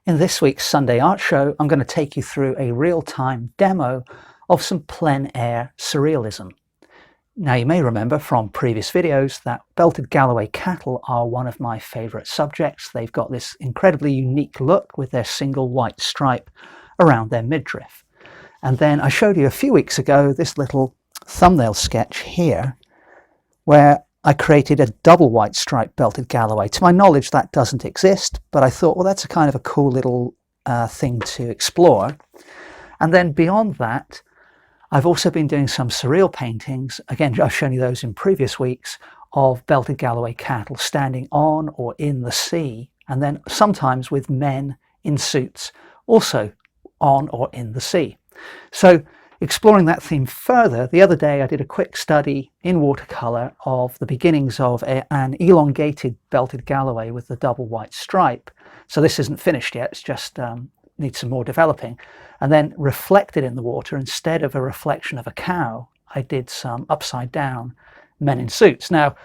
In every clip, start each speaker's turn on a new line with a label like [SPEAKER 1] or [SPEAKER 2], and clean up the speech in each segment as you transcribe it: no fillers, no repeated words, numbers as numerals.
[SPEAKER 1] In this week's Sunday Art Show, I'm going to take you through a real-time demo of some plein air surrealism. Now, you may remember from previous videos that belted Galloway cattle are one of my favourite subjects. They've got this incredibly unique look with their single white stripe around their midriff. And then I showed you a few weeks ago this little thumbnail sketch here where I created a double white stripe belted Galloway. To my knowledge, that doesn't exist, but I thought, well, that's a kind of a cool little thing to explore. And then beyond that, I've also been doing some surreal paintings. Again, I've shown you those in previous weeks, of belted Galloway cattle standing on or in the sea, and then sometimes with men in suits also on or in the sea. So exploring that theme further, the other day I did a quick study in watercolour of the beginnings of an elongated belted Galloway with the double white stripe. So this isn't finished yet, it's just needs some more developing. And then reflected in the water, instead of a reflection of a cow, I did some upside down men in suits. Now,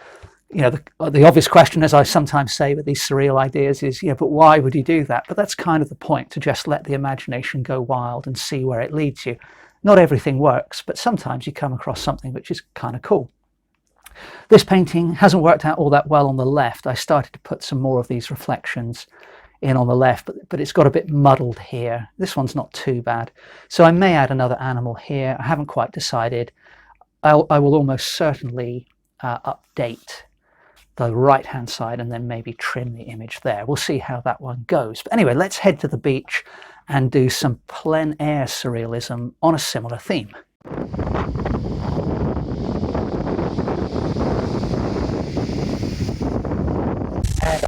[SPEAKER 1] you know, the obvious question, as I sometimes say with these surreal ideas, is, yeah, but why would you do that? But that's kind of the point, to just let the imagination go wild and see where it leads you. Not everything works, but sometimes you come across something which is kind of cool. This painting hasn't worked out all that well on the left. I started to put some more of these reflections in on the left, but it's got a bit muddled here. This one's not too bad. So I may add another animal here. I haven't quite decided. I will almost certainly update the right hand side and then maybe trim the image there. We'll see how that one goes. But anyway, let's head to the beach and do some plein air surrealism on a similar theme. And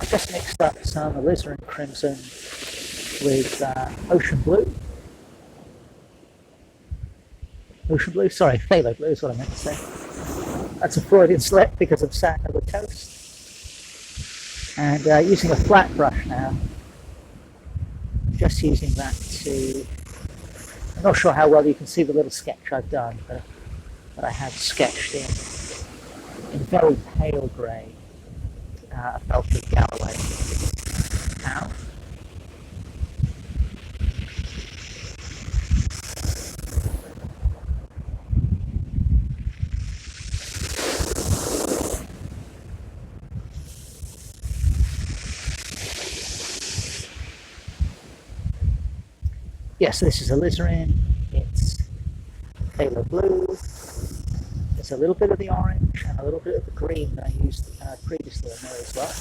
[SPEAKER 1] I've just mixed up some alizarin crimson with ocean blue. Sorry, phthalo blue is what I meant to say. That's a Freudian slip because I'm sat on the coast. And using a flat brush now, just using that to, I'm not sure how well you can see the little sketch I've done, but I have sketched in very pale grey a belted Galloway cow. Yes, this is alizarin, it's phthalo blue, there's a little bit of the orange and a little bit of the green that I used previously in there as well.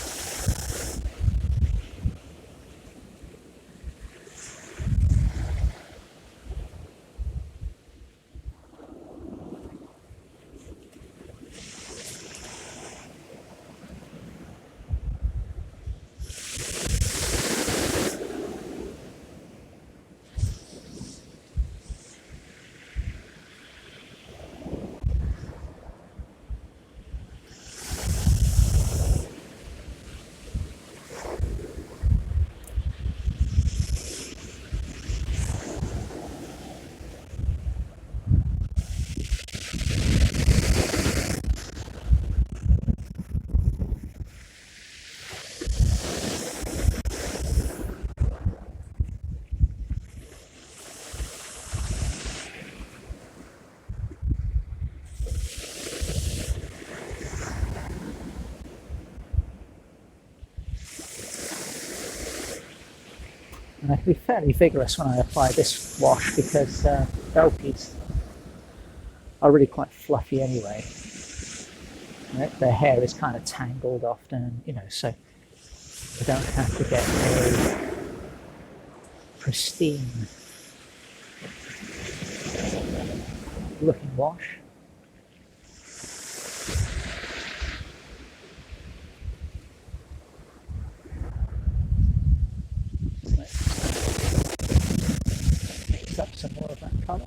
[SPEAKER 1] And I can be fairly vigorous when I apply this wash because Belties are really quite fluffy anyway. Their hair is kind of tangled often, you know, so you don't have to get a pristine looking wash. Up some more of that colour.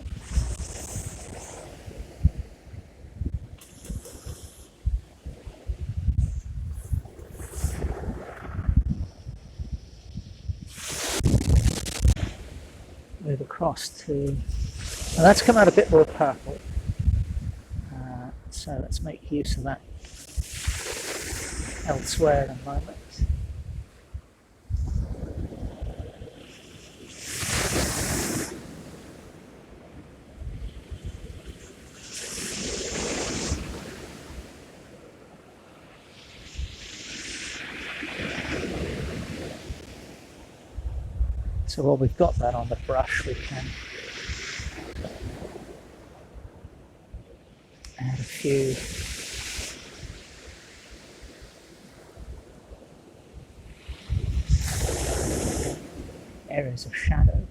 [SPEAKER 1] Move across to, now that's come out a bit more purple, so let's make use of that elsewhere in a moment. So while we've got that on the brush, we can add a few areas of shadow.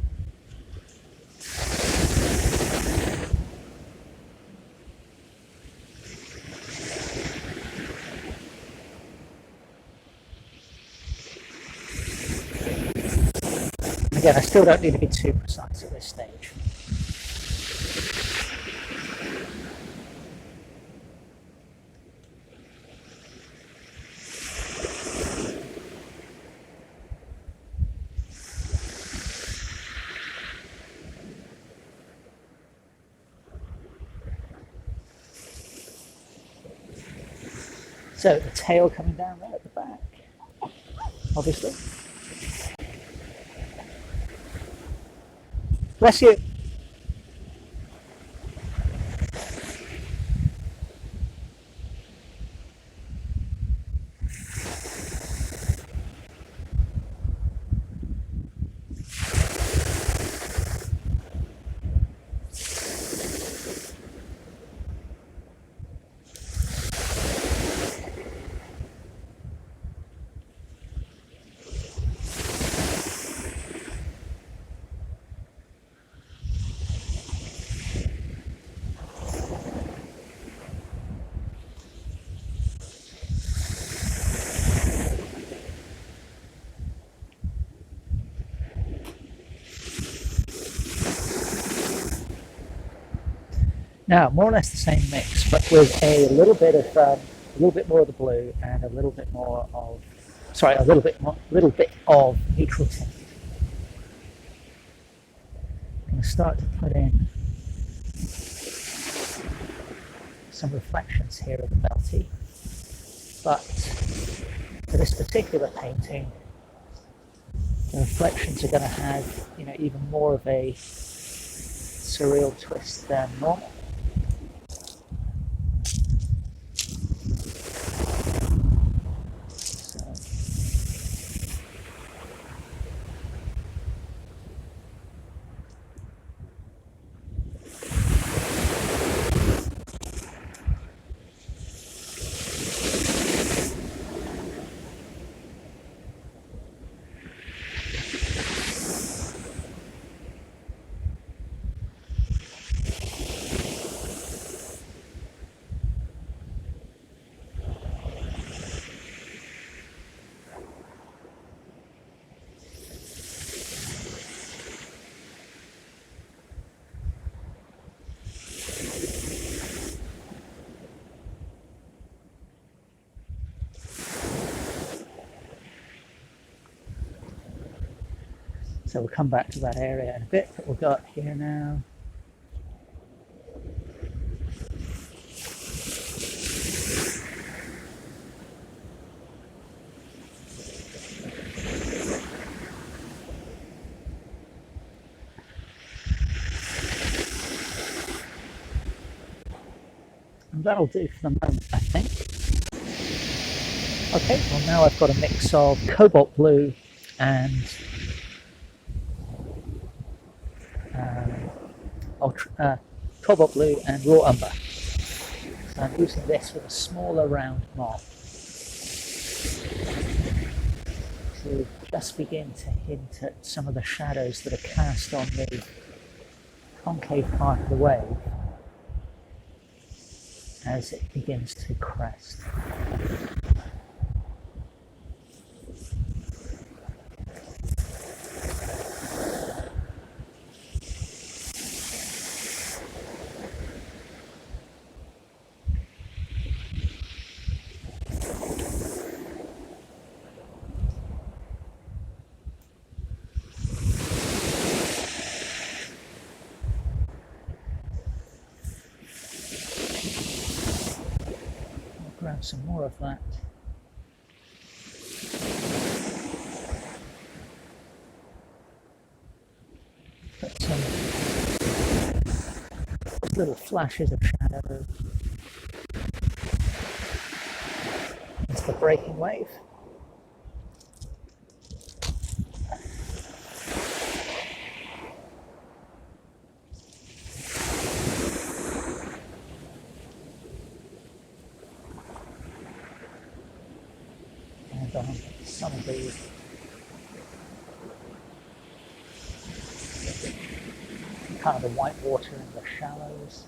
[SPEAKER 1] Again, I still don't need to be too precise at this stage. So the tail coming down there at the back, obviously. Bless you. Now, more or less the same mix, but with a little bit more of the blue and a little bit of neutral tint. I'm going to start to put in some reflections here of the belty, but for this particular painting, the reflections are going to have, even more of a surreal twist than normal. So we'll come back to that area in a bit that we've got here now. And that'll do for the moment, I think. Okay, well now I've got a mix of cobalt blue and cobalt blue and raw umber. So I'm using this with a smaller round mop to just begin to hint at some of the shadows that are cast on the concave part of the wave as it begins to crest. Grab some more of that. Put some little flashes of shadow into the breaking wave. on some of the kind of the white water in the shallows.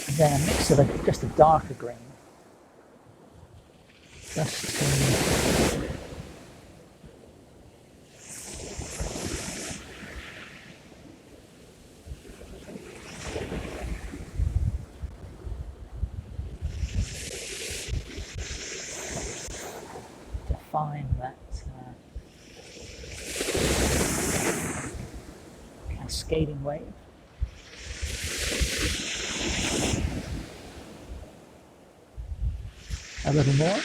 [SPEAKER 1] And then a mix of just a darker green, just to define that cascading wave. A little more.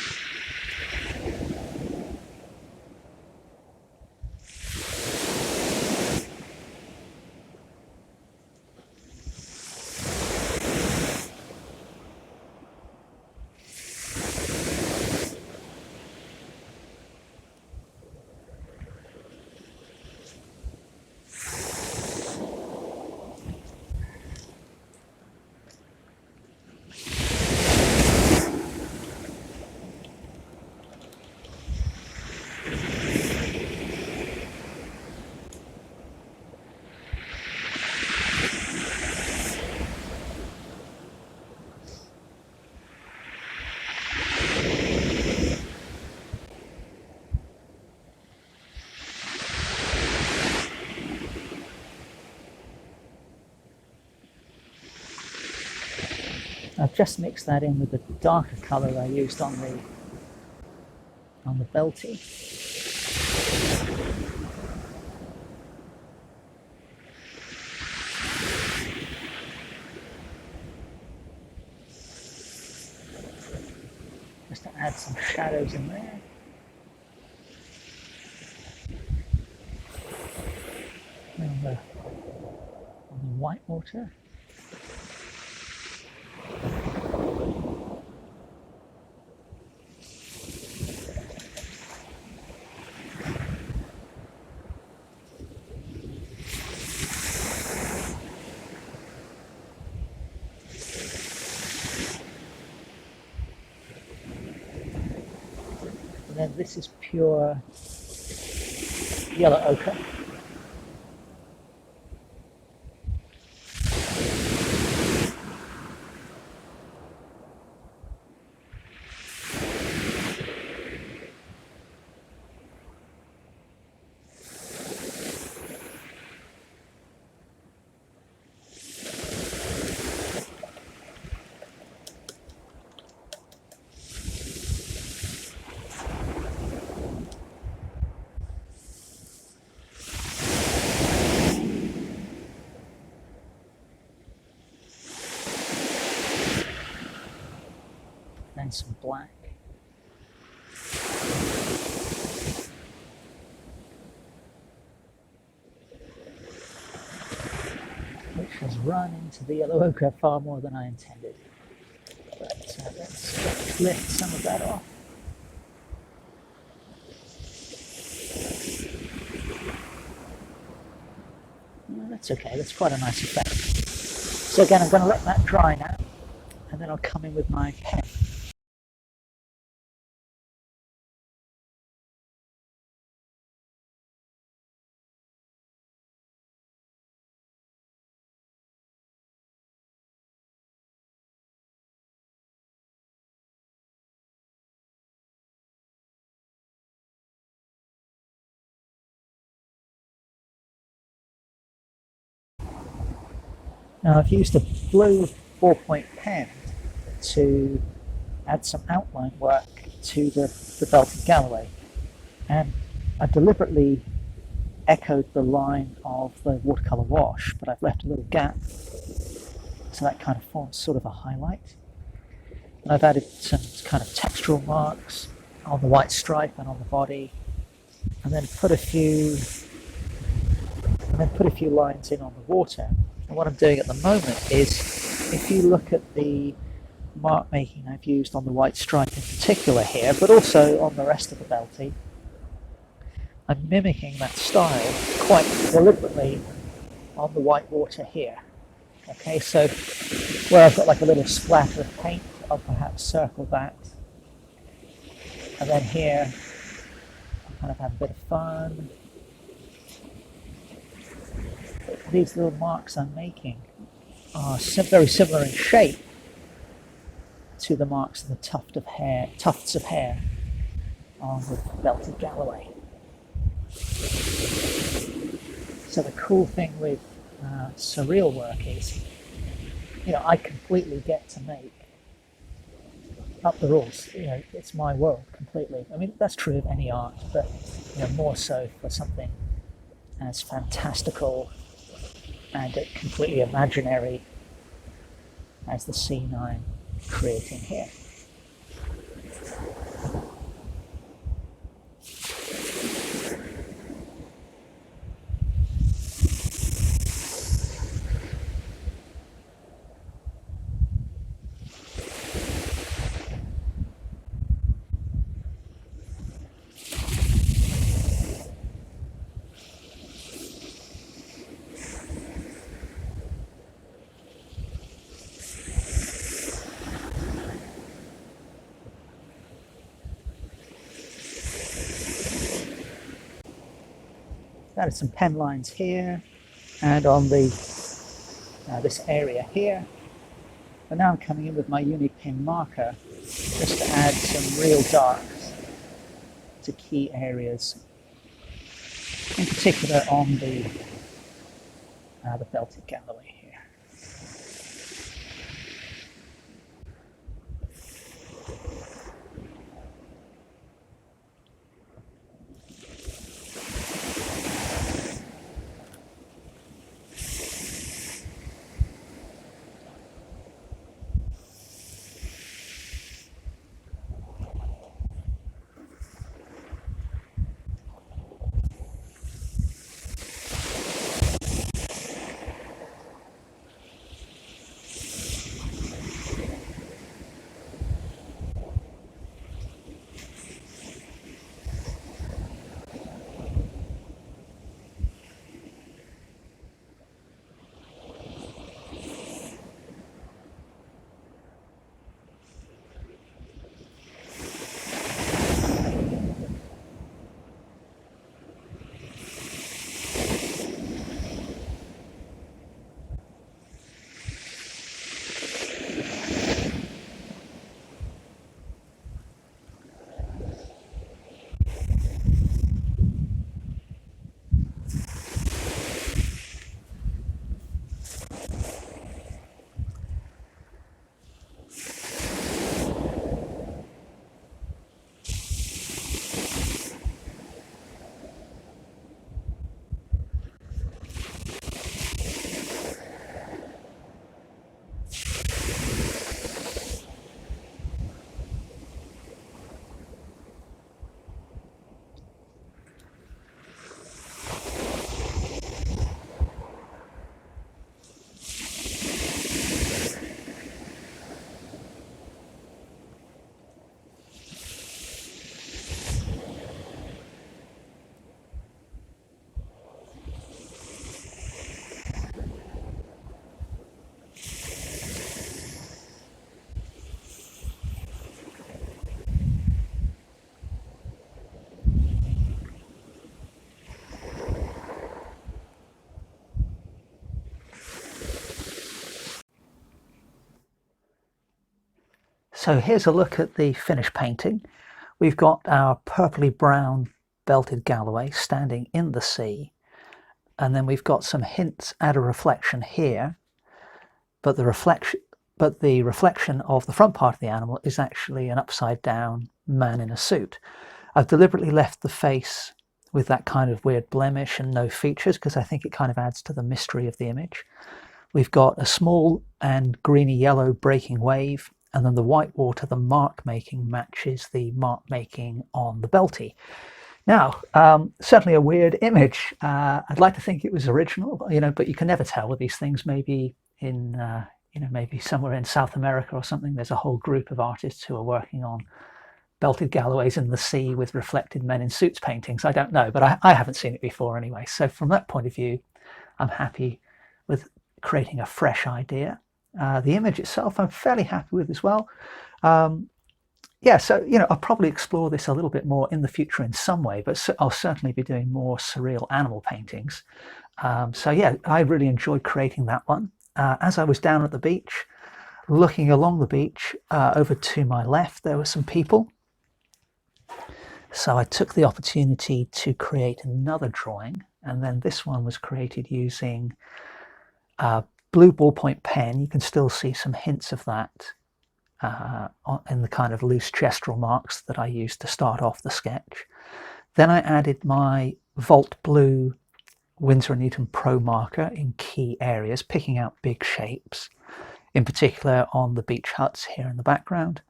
[SPEAKER 1] I've just mixed that in with the darker colour I used on the belty. Just to add some shadows in there. On the white water. And then this is pure yellow ochre. And some black. Which has run into the yellow ochre far more than I intended. But let's lift some of that off. No, that's okay, that's quite a nice effect. So again, I'm going to let that dry now, and then I'll come in with my pen. Now I've used a blue 4-point pen to add some outline work to the belted Galloway, and I deliberately echoed the line of the watercolour wash, but I've left a little gap, so that kind of forms sort of a highlight. And I've added some kind of textural marks on the white stripe and on the body, and then put a few lines in on the water. And what I'm doing at the moment is, if you look at the mark making I've used on the white stripe in particular here, but also on the rest of the belty, I'm mimicking that style quite deliberately on the white water here. Okay, so where I've got like a little splatter of paint, I'll perhaps circle that. And then here, I'll kind of have a bit of fun. These little marks I'm making are very similar in shape to the marks of the tufts of hair on the belted Galloway. So the cool thing with surreal work is, I completely get to make up the rules. It's my world completely. I mean, that's true of any art, but more so for something as fantastical and completely imaginary as the scene I'm creating here. Added some pen lines here and on this area here. But now I'm coming in with my uni-pin marker just to add some real darks to key areas, in particular on the belted Galloway here. So here's a look at the finished painting. We've got our purpley brown belted Galloway standing in the sea, and then we've got some hints at a reflection here, but the reflection of the front part of the animal is actually an upside down man in a suit. I've deliberately left the face with that kind of weird blemish and no features, because I think it kind of adds to the mystery of the image. We've got a small and greeny yellow breaking wave, and then the white water, the mark making, matches the mark making on the belty. Now, certainly a weird image. I'd like to think it was original, but you can never tell with these things. Maybe in, maybe somewhere in South America or something, there's a whole group of artists who are working on belted galloways in the sea with reflected men in suits paintings. I don't know, but I haven't seen it before anyway. So from that point of view, I'm happy with creating a fresh idea. The image itself I'm fairly happy with as well. Yeah, so I'll probably explore this a little bit more in the future in some way, but I'll certainly be doing more surreal animal paintings. So yeah, I really enjoyed creating that one. As I was down at the beach, looking along the beach, over to my left there were some people. So I took the opportunity to create another drawing, and then this one was created using blue ballpoint pen. You can still see some hints of that in the kind of loose gestural marks that I used to start off the sketch. Then I added my Volt Blue Winsor Newton Pro marker in key areas, picking out big shapes, in particular on the beach huts here in the background,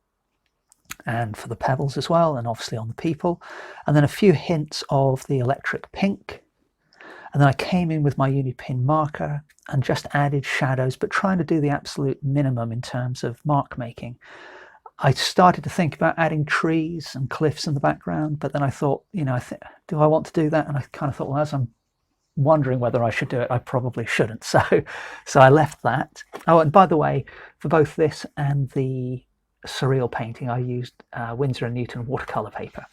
[SPEAKER 1] and for the pebbles as well, and obviously on the people. And then a few hints of the electric pink. And then I came in with my uni-pin marker and just added shadows, but trying to do the absolute minimum in terms of mark making. I started to think about adding trees and cliffs in the background, but then I thought, do I want to do that? And I kind of thought, well, as I'm wondering whether I should do it, I probably shouldn't. So I left that. Oh, and by the way, for both this and the surreal painting, I used Winsor Newton watercolor paper.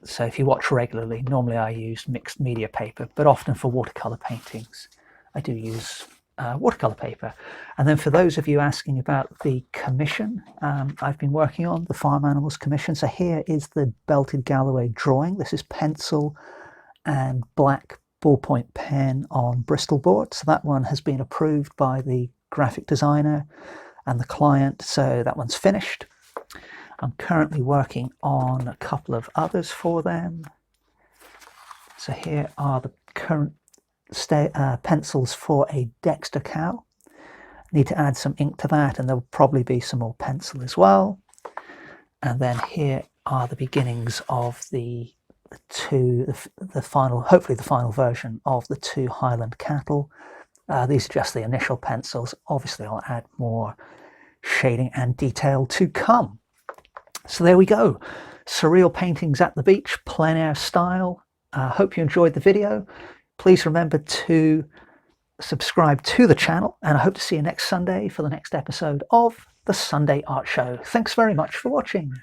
[SPEAKER 1] So if you watch regularly, normally I use mixed media paper, but often for watercolor paintings I do use watercolor paper. And then for those of you asking about the commission I've been working on, the farm animals commission, so here is the belted Galloway drawing. This is pencil and black ballpoint pen on Bristol board. So that one has been approved by the graphic designer and the client, so that one's finished. I'm currently working on a couple of others for them. So here are the current pencils for a Dexter cow. Need to add some ink to that, and there'll probably be some more pencil as well. And then here are the beginnings of the final, hopefully the final version of the 2 Highland cattle. These are just the initial pencils. Obviously I'll add more shading and detail to come. So there we go, surreal paintings at the beach, plein air style. Hope you enjoyed the video. Please remember to subscribe to the channel, and I hope to see you next Sunday for the next episode of the Sunday Art Show. Thanks very much for watching.